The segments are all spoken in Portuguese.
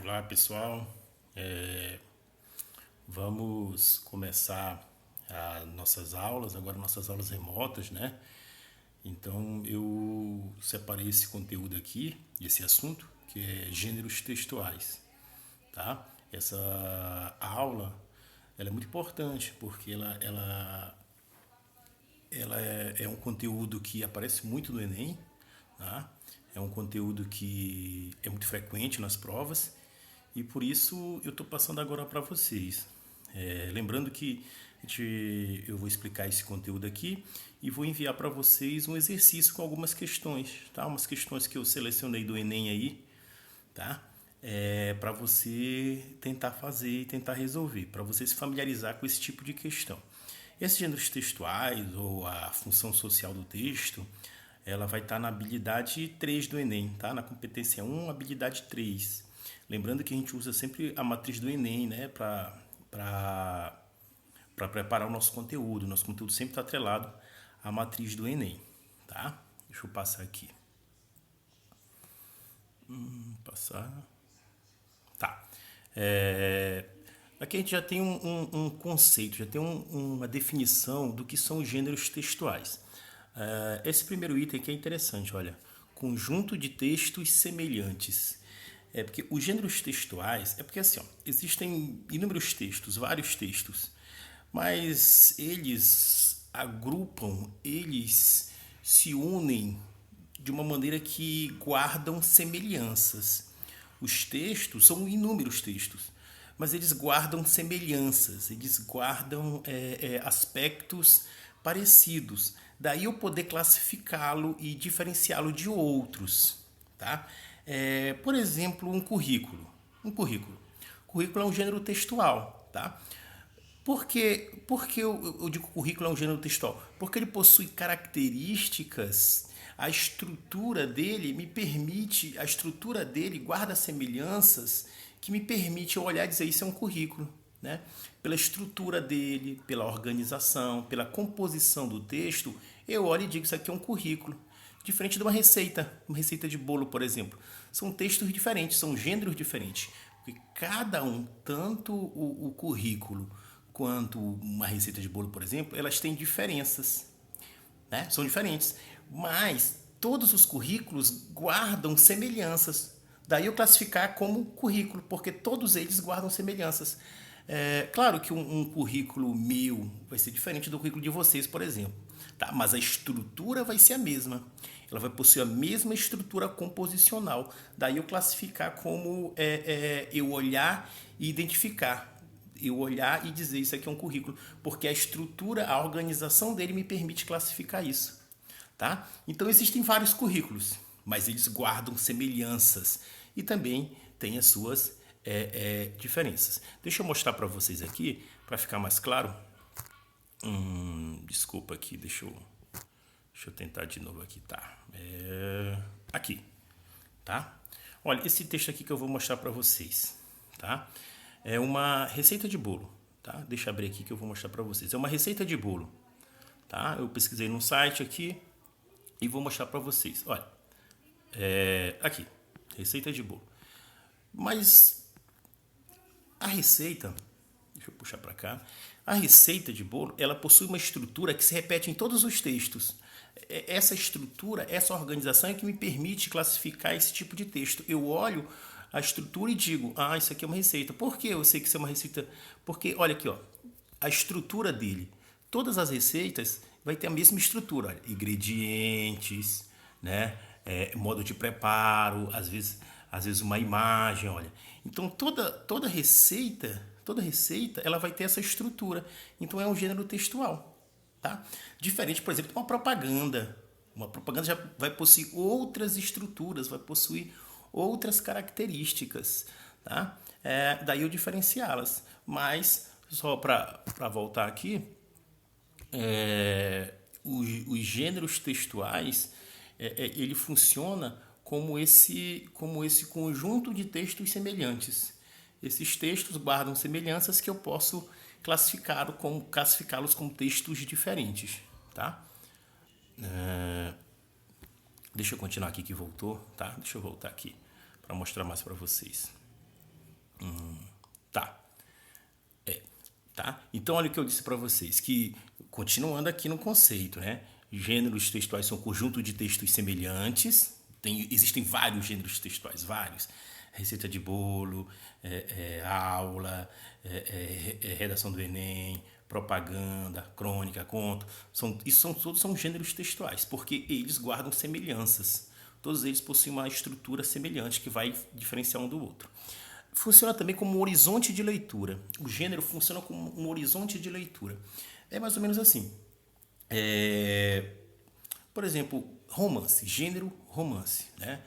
Olá pessoal, vamos começar as nossas aulas, agora nossas aulas remotas, né? Então eu separei esse conteúdo aqui, esse assunto, que é gêneros textuais, tá? Essa aula, ela é muito importante porque ela é um conteúdo que aparece muito no Enem, tá? É um conteúdo que é muito frequente nas provas e por isso eu estou passando agora para vocês. Lembrando que eu vou explicar esse conteúdo aqui e vou enviar para vocês um exercício com algumas questões, tá? Umas questões que eu selecionei do Enem aí, tá? Para você tentar fazer e tentar resolver, para você se familiarizar com esse tipo de questão. Esses gêneros textuais ou a função social do texto, ela vai estar na habilidade 3 do Enem, tá? Na competência 1, habilidade 3. Lembrando que a gente usa sempre a matriz do Enem, né, para preparar o nosso conteúdo. O nosso conteúdo sempre está atrelado à matriz do Enem, tá? Deixa eu passar aqui. Passar. Tá. Aqui a gente já tem um conceito, já tem uma definição do que são os gêneros textuais. Esse primeiro item aqui é interessante, olha. Conjunto de textos semelhantes. Porque os gêneros textuais, é porque assim, ó, existem inúmeros textos, vários textos, mas eles agrupam, eles se unem de uma maneira que guardam semelhanças. Os textos são inúmeros textos, mas eles guardam semelhanças, eles guardam aspectos parecidos. Daí eu poder classificá-lo e diferenciá-lo de outros, tá? Por exemplo, um currículo. Um currículo. Currículo é um gênero textual, tá? Por que eu digo que o currículo é um gênero textual? Porque ele possui características, a estrutura dele me permite, a estrutura dele guarda semelhanças que me permite eu olhar e dizer isso é um currículo, né? Pela estrutura dele, pela organização, pela composição do texto, eu olho e digo isso aqui é um currículo. Diferente de uma receita de bolo, por exemplo. São textos diferentes, são gêneros diferentes. Porque cada um, tanto o currículo quanto uma receita de bolo, por exemplo, elas têm diferenças, né? São diferentes, mas todos os currículos guardam semelhanças. Daí eu classificar como currículo, porque todos eles guardam semelhanças. Claro que um currículo meu vai ser diferente do currículo de vocês, por exemplo, tá? Mas a estrutura vai ser a mesma. Ela vai possuir a mesma estrutura composicional. Daí eu classificar como eu olhar e identificar, eu olhar e dizer isso aqui é um currículo, porque a estrutura, a organização dele me permite classificar isso, tá? Então existem vários currículos, mas eles guardam semelhanças e também têm as suas diferenças. Deixa eu mostrar para vocês aqui, para ficar mais claro. Desculpa aqui, deixa eu tentar de novo aqui, tá? Aqui, tá? Olha, esse texto aqui que eu vou mostrar para vocês, tá? É uma receita de bolo, tá? Deixa eu abrir aqui que eu vou mostrar para vocês. É uma receita de bolo, tá? Eu pesquisei num site aqui e vou mostrar para vocês. Olha, aqui, receita de bolo. Mas a receita, deixa eu puxar para cá. A receita de bolo, ela possui uma estrutura que se repete em todos os textos. Essa estrutura, essa organização é que me permite classificar esse tipo de texto. Eu olho a estrutura e digo, isso aqui é uma receita. Por que eu sei que isso é uma receita? Porque, olha aqui, ó, a estrutura dele. Todas as receitas vai ter a mesma estrutura. Olha, ingredientes, né? Modo de preparo, às vezes uma imagem, olha. Então toda receita, ela vai ter essa estrutura. Então é um gênero textual, tá? Diferente, por exemplo, de uma propaganda. Uma propaganda já vai possuir outras estruturas, vai possuir outras características, tá? Daí eu diferenciá-las. Mas, só para voltar aqui, os gêneros textuais, ele funciona como esse conjunto de textos semelhantes. Esses textos guardam semelhanças que eu posso classificá-los como textos diferentes, tá? Deixa eu continuar aqui que voltou, tá? Deixa eu voltar aqui para mostrar mais para vocês. tá? Então, olha o que eu disse para vocês, que continuando aqui no conceito, né? Gêneros textuais são conjunto de textos semelhantes. Existem vários gêneros textuais, vários. Receita de bolo, aula, redação do Enem, propaganda, crônica, conto. Todos são gêneros textuais, porque eles guardam semelhanças. Todos eles possuem uma estrutura semelhante que vai diferenciar um do outro. Funciona também como um horizonte de leitura. O gênero funciona como um horizonte de leitura. É mais ou menos assim. Por exemplo, romance, gênero romance, né?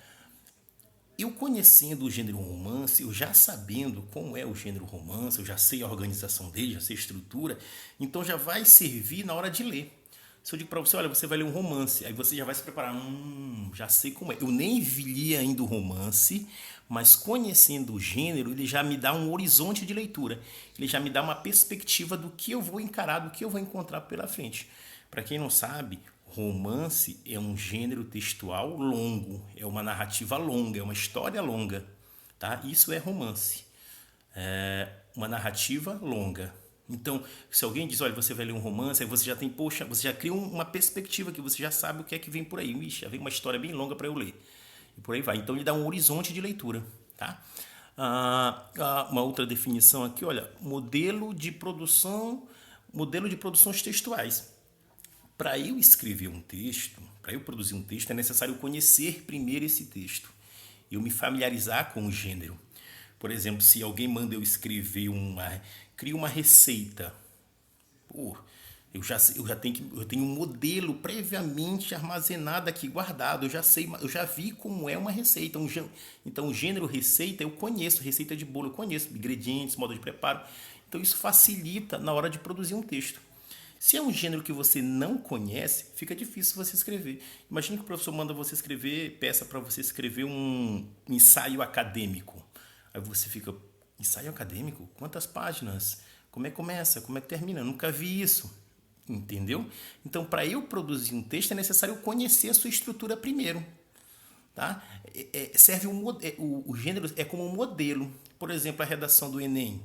Eu conhecendo o gênero romance, eu já sabendo como é o gênero romance, eu já sei a organização dele, já sei a estrutura, então já vai servir na hora de ler. Se eu digo para você, olha, você vai ler um romance, aí você já vai se preparar, já sei como é. Eu nem li ainda o romance, mas conhecendo o gênero, ele já me dá um horizonte de leitura. Ele já me dá uma perspectiva do que eu vou encarar, do que eu vou encontrar pela frente. Para quem não sabe, romance é um gênero textual longo, é uma narrativa longa, é uma história longa, tá? Isso é romance, é uma narrativa longa. Então, se alguém diz, olha, você vai ler um romance, aí você já tem, poxa, você já cria uma perspectiva que você já sabe o que é que vem por aí. Ixi, já vem uma história bem longa para eu ler. E por aí vai. Então, ele dá um horizonte de leitura, tá? Uma outra definição aqui, olha, modelo de produções textuais. Para eu escrever um texto, para eu produzir um texto, é necessário conhecer primeiro esse texto. Eu me familiarizar com o gênero. Por exemplo, se alguém manda eu escrever cria uma receita. Pô, eu tenho um modelo previamente armazenado aqui, guardado. Eu já vi como é uma receita. Então, o gênero receita eu conheço, receita de bolo eu conheço, ingredientes, modo de preparo. Então, isso facilita na hora de produzir um texto. Se é um gênero que você não conhece, fica difícil você escrever. Imagine que o professor manda você escrever, peça para você escrever um ensaio acadêmico. Aí você fica, ensaio acadêmico? Quantas páginas? Como é que começa? Como é que termina? Eu nunca vi isso. Entendeu? Então, para eu produzir um texto, é necessário conhecer a sua estrutura primeiro. Tá? O gênero é como um modelo. Por exemplo, a redação do Enem.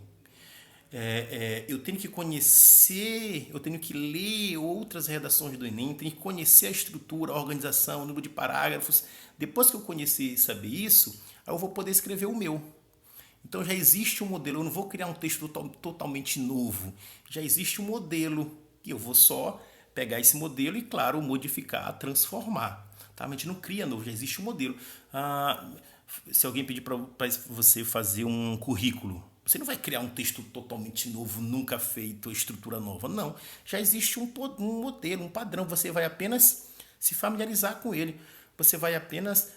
Eu tenho que conhecer, eu tenho que ler outras redações do Enem, tenho que conhecer a estrutura, a organização, o número de parágrafos. Depois que eu conhecer e saber isso, aí eu vou poder escrever o meu. Então já existe um modelo, eu não vou criar um texto totalmente novo. Já existe um modelo e eu vou só pegar esse modelo e, claro, modificar, transformar. Tá? Mas a gente não cria novo, já existe um modelo. Se alguém pedir para você fazer um currículo, você não vai criar um texto totalmente novo, nunca feito, estrutura nova. Não. Já existe um modelo, um padrão. Você vai apenas se familiarizar com ele. Você vai apenas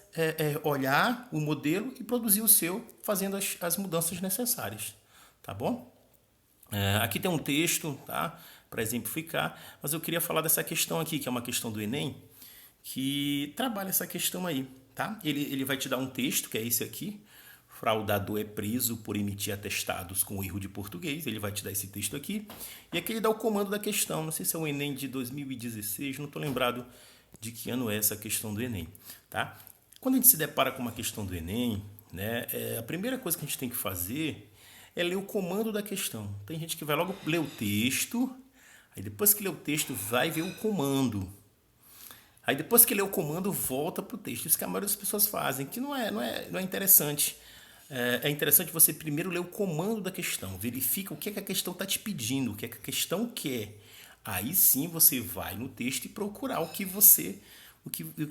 olhar o modelo e produzir o seu, fazendo as mudanças necessárias. Tá bom? Aqui tem um texto, tá? Para exemplificar, mas eu queria falar dessa questão aqui, que é uma questão do Enem, que trabalha essa questão aí. Tá? Ele vai te dar um texto, que é esse aqui. Fraudador é preso por emitir atestados com erro de português. Ele vai te dar esse texto aqui. E aqui ele dá o comando da questão. Não sei se é o Enem de 2016, não estou lembrado de que ano é essa questão do Enem. Tá? Quando a gente se depara com uma questão do Enem, né, a primeira coisa que a gente tem que fazer é ler o comando da questão. Tem gente que vai logo ler o texto, aí depois que lê o texto vai ver o comando. Aí depois que lê o comando, volta para o texto. Isso que a maioria das pessoas fazem, que não é interessante. É interessante você primeiro ler o comando da questão, verifica o que é que a questão está te pedindo, o que é que a questão quer. Aí sim você vai no texto e procurar o que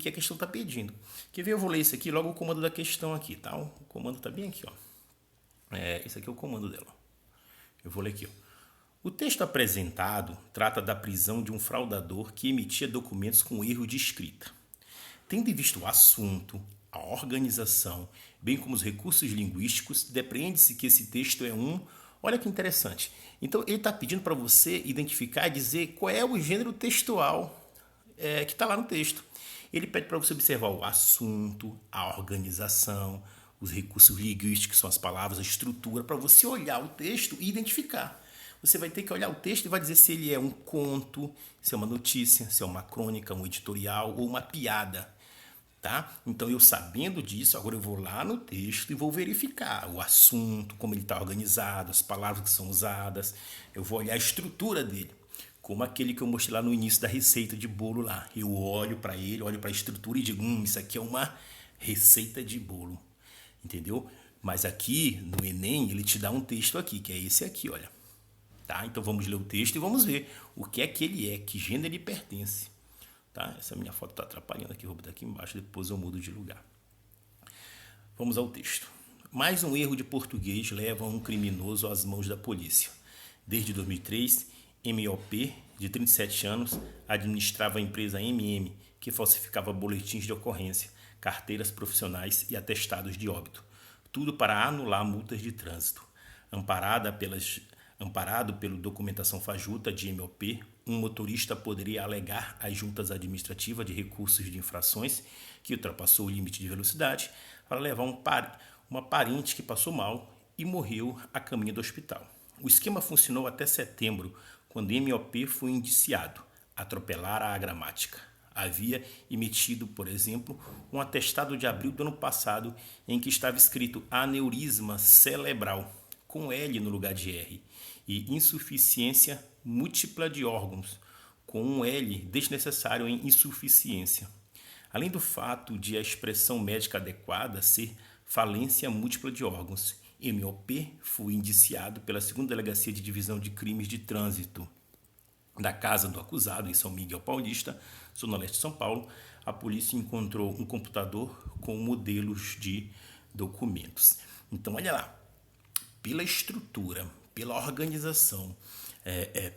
a questão está pedindo. Quer ver? Eu vou ler isso aqui, logo o comando da questão aqui, tá? O comando está bem aqui, ó. Esse aqui é o comando dela. Eu vou ler aqui, ó. O texto apresentado trata da prisão de um fraudador que emitia documentos com erro de escrita. Tendo em vista o assunto, a organização, bem como os recursos linguísticos, depreende-se que esse texto é Olha que interessante. Então, ele está pedindo para você identificar e dizer qual é o gênero textual que está lá no texto. Ele pede para você observar o assunto, a organização, os recursos linguísticos, que são as palavras, a estrutura, para você olhar o texto e identificar. Você vai ter que olhar o texto e vai dizer se ele é um conto, se é uma notícia, se é uma crônica, um editorial ou uma piada. tá? Então, eu sabendo disso, agora eu vou lá no texto e vou verificar o assunto, como ele está organizado, as palavras que são usadas. Eu vou olhar a estrutura dele, como aquele que eu mostrei lá no início da receita de bolo lá. Eu olho para ele, olho para a estrutura e digo, isso aqui é uma receita de bolo, entendeu? Mas aqui no Enem ele te dá um texto aqui, que é esse aqui, olha. Tá? Então vamos ler o texto e vamos ver o que é que ele é, que gênero ele pertence. Tá? Essa minha foto está atrapalhando aqui, vou botar aqui embaixo, depois eu mudo de lugar. Vamos ao texto. Mais um erro de português leva um criminoso às mãos da polícia. Desde 2003, MOP, de 37 anos, administrava a empresa MM, que falsificava boletins de ocorrência, carteiras profissionais e atestados de óbito. Tudo para anular multas de trânsito. Amparado pela documentação fajuta de MOP, um motorista poderia alegar às juntas administrativas de recursos de infrações que ultrapassou o limite de velocidade para levar uma parente que passou mal e morreu a caminho do hospital. O esquema funcionou até setembro, quando MOP foi indiciado, atropelar a gramática. Havia emitido, por exemplo, um atestado de abril do ano passado em que estava escrito aneurisma cerebral, com L no lugar de R, e insuficiência múltipla de órgãos, com um L desnecessário em insuficiência. Além do fato de a expressão médica adequada ser falência múltipla de órgãos, MOP foi indiciado pela 2ª Delegacia de Divisão de Crimes de Trânsito da casa do acusado, em São Miguel Paulista, zona leste de São Paulo. A polícia encontrou um computador com modelos de documentos. Então, olha lá, pela estrutura, pela organização,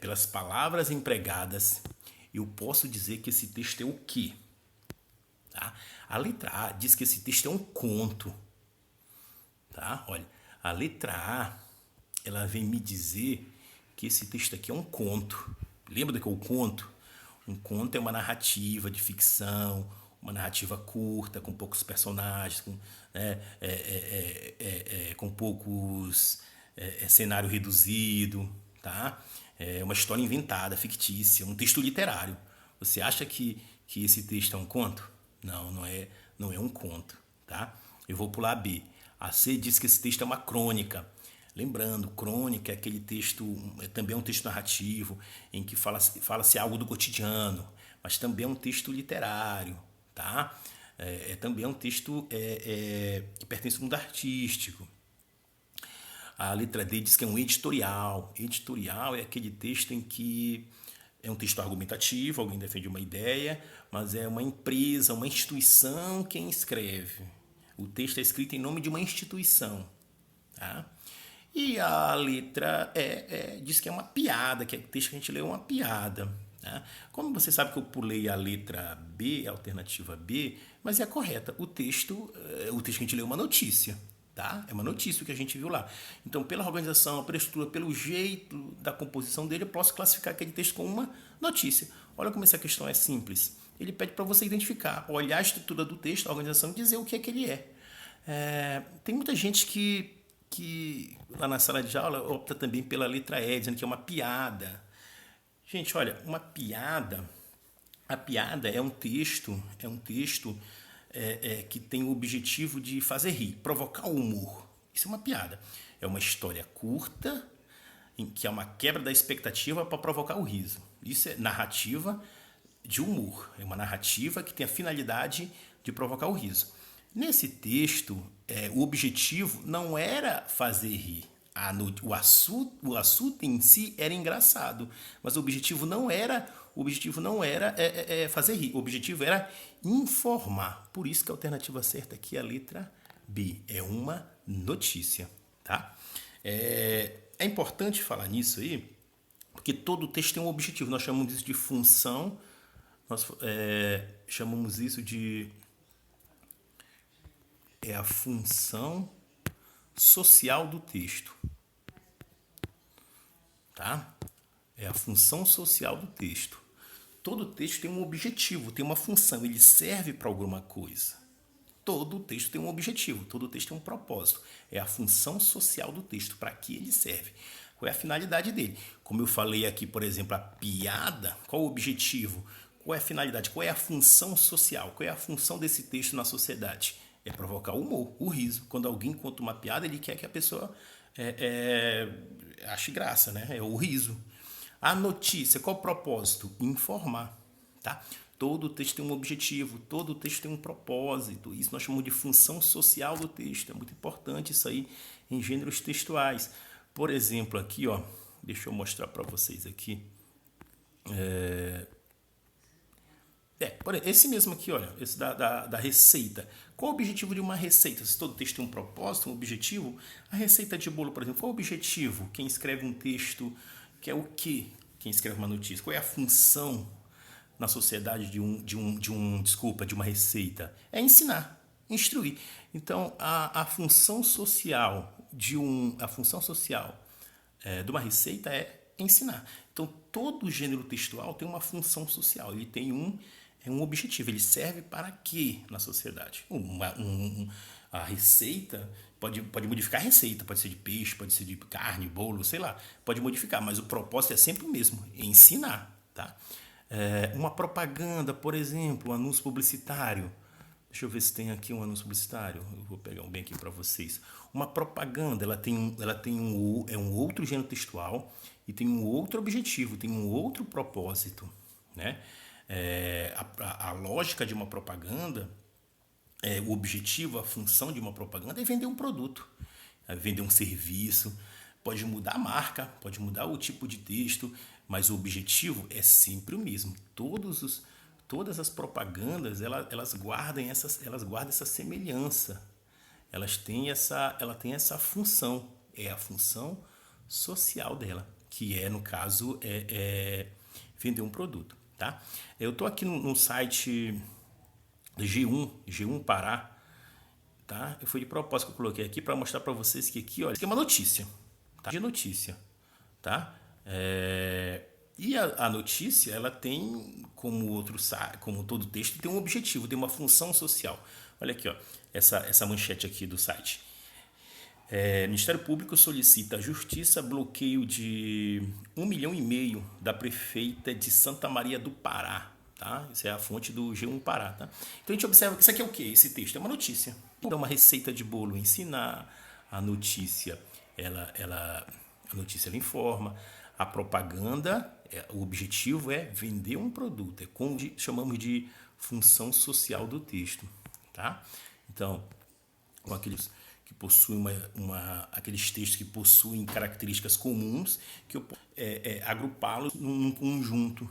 pelas palavras empregadas, eu posso dizer que esse texto é o quê? Tá? A letra A diz que esse texto é um conto. Tá? Olha, a letra A, ela vem me dizer que esse texto aqui é um conto. Lembra do que é o conto? Um conto é uma narrativa de ficção, uma narrativa curta, com poucos personagens, com poucos cenário reduzido, tá? É uma história inventada, fictícia, um texto literário. Você acha que esse texto é um conto? Não, não é um conto, tá? Eu vou pular a B. A C diz que esse texto é uma crônica. Lembrando, crônica é aquele texto, também é um texto narrativo, em que fala-se algo do cotidiano, mas também é um texto literário, tá? Também é um texto que pertence ao mundo artístico. A letra D diz que é um editorial. Editorial é aquele texto em que é um texto argumentativo, alguém defende uma ideia, mas é uma empresa, uma instituição quem escreve. O texto é escrito em nome de uma instituição, tá? E a letra E diz que é uma piada, que é o texto que a gente leu é uma piada. Tá? Como você sabe que eu pulei a letra B, a alternativa B, mas é a correta. O texto que a gente leu é uma notícia. Tá? É uma notícia que a gente viu lá. Então, pela organização, pela estrutura, pelo jeito da composição dele, eu posso classificar aquele texto como uma notícia. Olha como essa questão é simples. Ele pede para você identificar, olhar a estrutura do texto, a organização e dizer o que é que ele é. Tem muita gente que lá na sala de aula opta também pela letra E, dizendo que é uma piada. Gente, olha, uma piada, a piada é um texto que tem o objetivo de fazer rir, provocar o humor. Isso é uma piada. É uma história curta, em que é uma quebra da expectativa para provocar o riso. Isso é narrativa de humor. É uma narrativa que tem a finalidade de provocar o riso. Nesse texto, o objetivo não era fazer rir. O assunto em si era engraçado, mas o objetivo não era fazer rir. O objetivo era informar. Por isso que a alternativa certa aqui é a letra B. É uma notícia, tá? É importante falar nisso aí, porque todo texto tem um objetivo. Nós chamamos isso de função, nós chamamos isso de a função social do texto, tá? É a função social do texto. Todo texto tem um objetivo, tem uma função, ele serve para alguma coisa. Todo texto tem um objetivo, todo texto tem um propósito. É a função social do texto, para que ele serve. Qual é a finalidade dele? Como eu falei aqui, por exemplo, a piada, qual o objetivo? Qual é a finalidade? Qual é a função social? Qual é a função desse texto na sociedade? É provocar o humor, o riso. Quando alguém conta uma piada, ele quer que a pessoa ache graça, né? É o riso. A notícia, qual o propósito? Informar, tá? Todo texto tem um objetivo, todo texto tem um propósito. Isso nós chamamos de função social do texto. É muito importante isso aí em gêneros textuais. Por exemplo, aqui, ó, deixa eu mostrar para vocês aqui. Esse mesmo aqui, olha, esse da receita. Qual o objetivo de uma receita? Se todo texto tem um propósito, um objetivo, a receita de bolo, por exemplo, qual o objetivo? Quem escreve um texto quer o quê? Quem escreve uma notícia? Qual é a função na sociedade de uma receita? É ensinar, instruir. Então, a função social de uma receita é ensinar. Então, todo gênero textual tem uma função social. Ele tem um objetivo. Ele serve para quê na sociedade? A receita pode modificar a receita. Pode ser de peixe, pode ser de carne, bolo, sei lá. Pode modificar, mas o propósito é sempre o mesmo. É ensinar, tá? Uma propaganda, por exemplo, um anúncio publicitário. Deixa eu ver se tem aqui um anúncio publicitário. Eu vou pegar um bem aqui para vocês. Uma propaganda, ela tem um outro gênero textual e tem um outro objetivo, tem um outro propósito, né? A lógica de uma propaganda, o objetivo, a função de uma propaganda é vender um produto, é vender um serviço. Pode mudar a marca, pode mudar o tipo de texto, mas o objetivo é sempre o mesmo. Todas as propagandas, elas guardam essa semelhança. Ela tem essa função, é a função social dela, que no caso, vender um produto, tá? Eu estou aqui no site G1 Pará, tá? Foi de propósito que eu coloquei aqui para mostrar para vocês que aqui, olha, isso aqui é uma notícia, tá? De notícia, tá? E a notícia, ela tem, como todo texto, tem um objetivo, tem uma função social. Olha aqui, ó, essa manchete aqui do site. Ministério Público solicita à Justiça bloqueio de 1,5 milhão da prefeita de Santa Maria do Pará. Tá? Isso é a fonte do G1 Pará. Tá? Então a gente observa que isso aqui é o quê? Esse texto é uma notícia. Então, uma receita de bolo ensinar, a notícia ela informa, a propaganda, o objetivo é vender um produto, é como chamamos de função social do texto. Tá? Então, com aqueles que possuem aqueles textos que possuem características comuns, que eu posso agrupá-los num conjunto.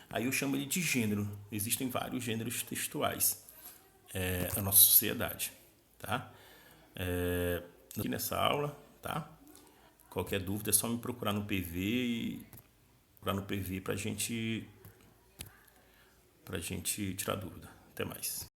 Aí eu chamo ele de gênero. Existem vários gêneros textuais na nossa sociedade. Tá? Aqui nessa aula, tá? Qualquer dúvida é só me procurar no PV para a gente tirar dúvida. Até mais.